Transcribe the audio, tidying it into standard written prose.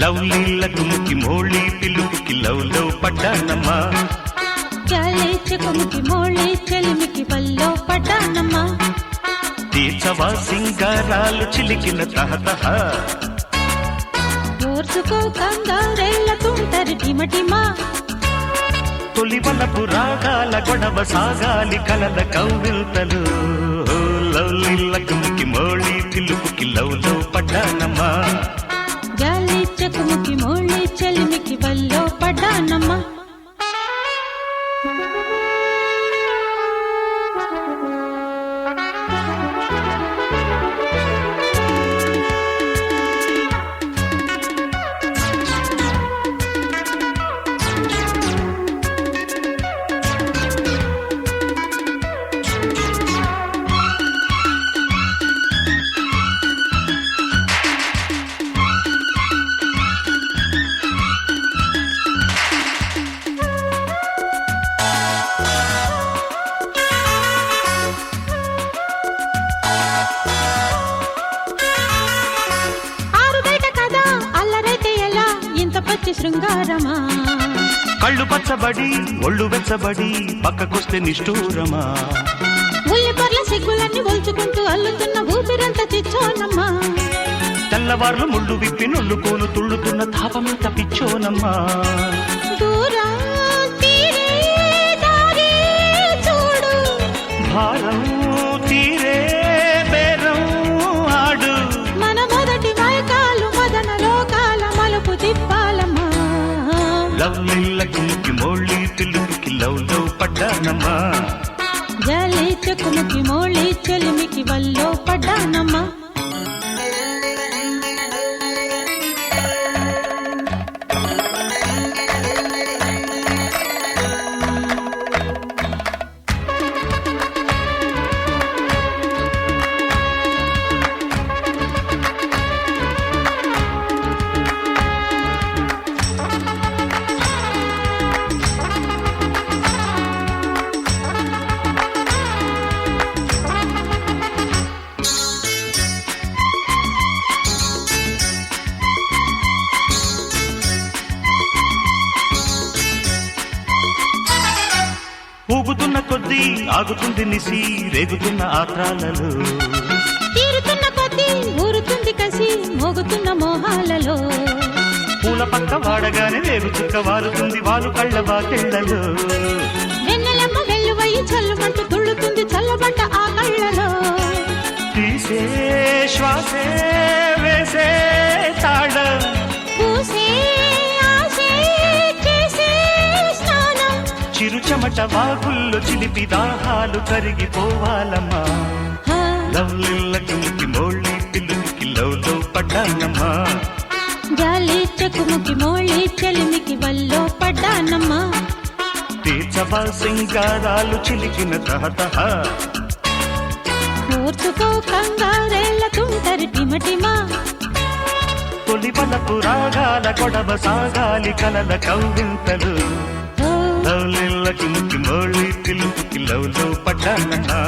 లవ్లీలకు ముక్కి మోళీ పిలుపుకి లవ్లో పడ్డానమ్మా గాలి చెకుముకి మోళీ చెలిమికి వల్లో పడ్డానమ్మా తీర్చవా సింగారాలు చిలికిన తహతహ ఓర్చుకో కంగారేళ్ల తుంటరి టిమటిమా తొలివలపు రాగాల గొడవ సాగాలి కలల కౌవిల్తలు లవ్లీలకు ముక్కి మోళీ పిలుపుకి లవ్లో పడ్డానమ్మా గాలి చెకుముకి మోళీ చెలిమికి వల్లో పడ్డానమ్మా శృంగారమా కళ్ళు పచ్చబడి ఒళ్ళు వెచ్చబడి పక్కకొస్తే నిష్ఠూరమా ఉల్లి పర్ల సిగ్గులన్నీ ఒల్చుకుంటూ అల్లుతున్న ఊపిరంతా తెచ్చోనమ్మా తెల్లవార్లు ముళ్ళు విప్పి నొల్లుకోను తుళ్ళుతున్న తాపమంత పిచ్చోనమ్మా దూరం తీరే దారి చూడు భారం తీరే బేరం ఆడు మన మొదటి మైకాలు మదన లోకాల మలుపు తిప్పాలమ్మా లవ్లీలకు ముక్కి మోళీ పిలుపుకి లవ్లో పడ్డానమ్మా గాలి చెకుముకి మోళీ చెలిమికి వల్లో పడ్డానమ్మా ఊగుతున్న కొద్దీ ఆగుతుంది నిసి రేగుతున్న ఆత్రాలలో తీరుతున్న కొద్దీ ఊరుతుంది కసి మోగుతున్న మోహాలలో పూల పక్క వాడగానే వేగు చుక్క వారుతుంది వాలు కళ్ళ బాకెళ్ళలో వెన్నెలమ్మ వెల్లువయ్యి చల్లుమంటూ తుళ్ళుతుంది చల్లబడ్డ ఆ కళ్ళలో తీసే శ్వాసే వేసే తాడ పూసే ఆసే చేసే స్నానం చిరుచమట వాగుల్లో చిలిపి దాహాలు కరిగిపోవాలమ్మా లవ్లీలకు ముక్కి మోళీ పిలుపుకి లవ్లో పడ్డానమ్మా గాలి చెకుముకి మోళీ చెలిమికి వల్లో పడ్డానమ్మా తీర్చవా సింగారాలు చిలికిన తహతహ ఓర్చుకో కంగారేళ్ల తుంటరి టిమటిమా తొలివలపు రాగాల గొడవ సాగాలి కలల కౌవింతలు లవ్లీలకు ముక్కి మోళీ పిలుపుకి లవ్లో పడ్డానమ్మా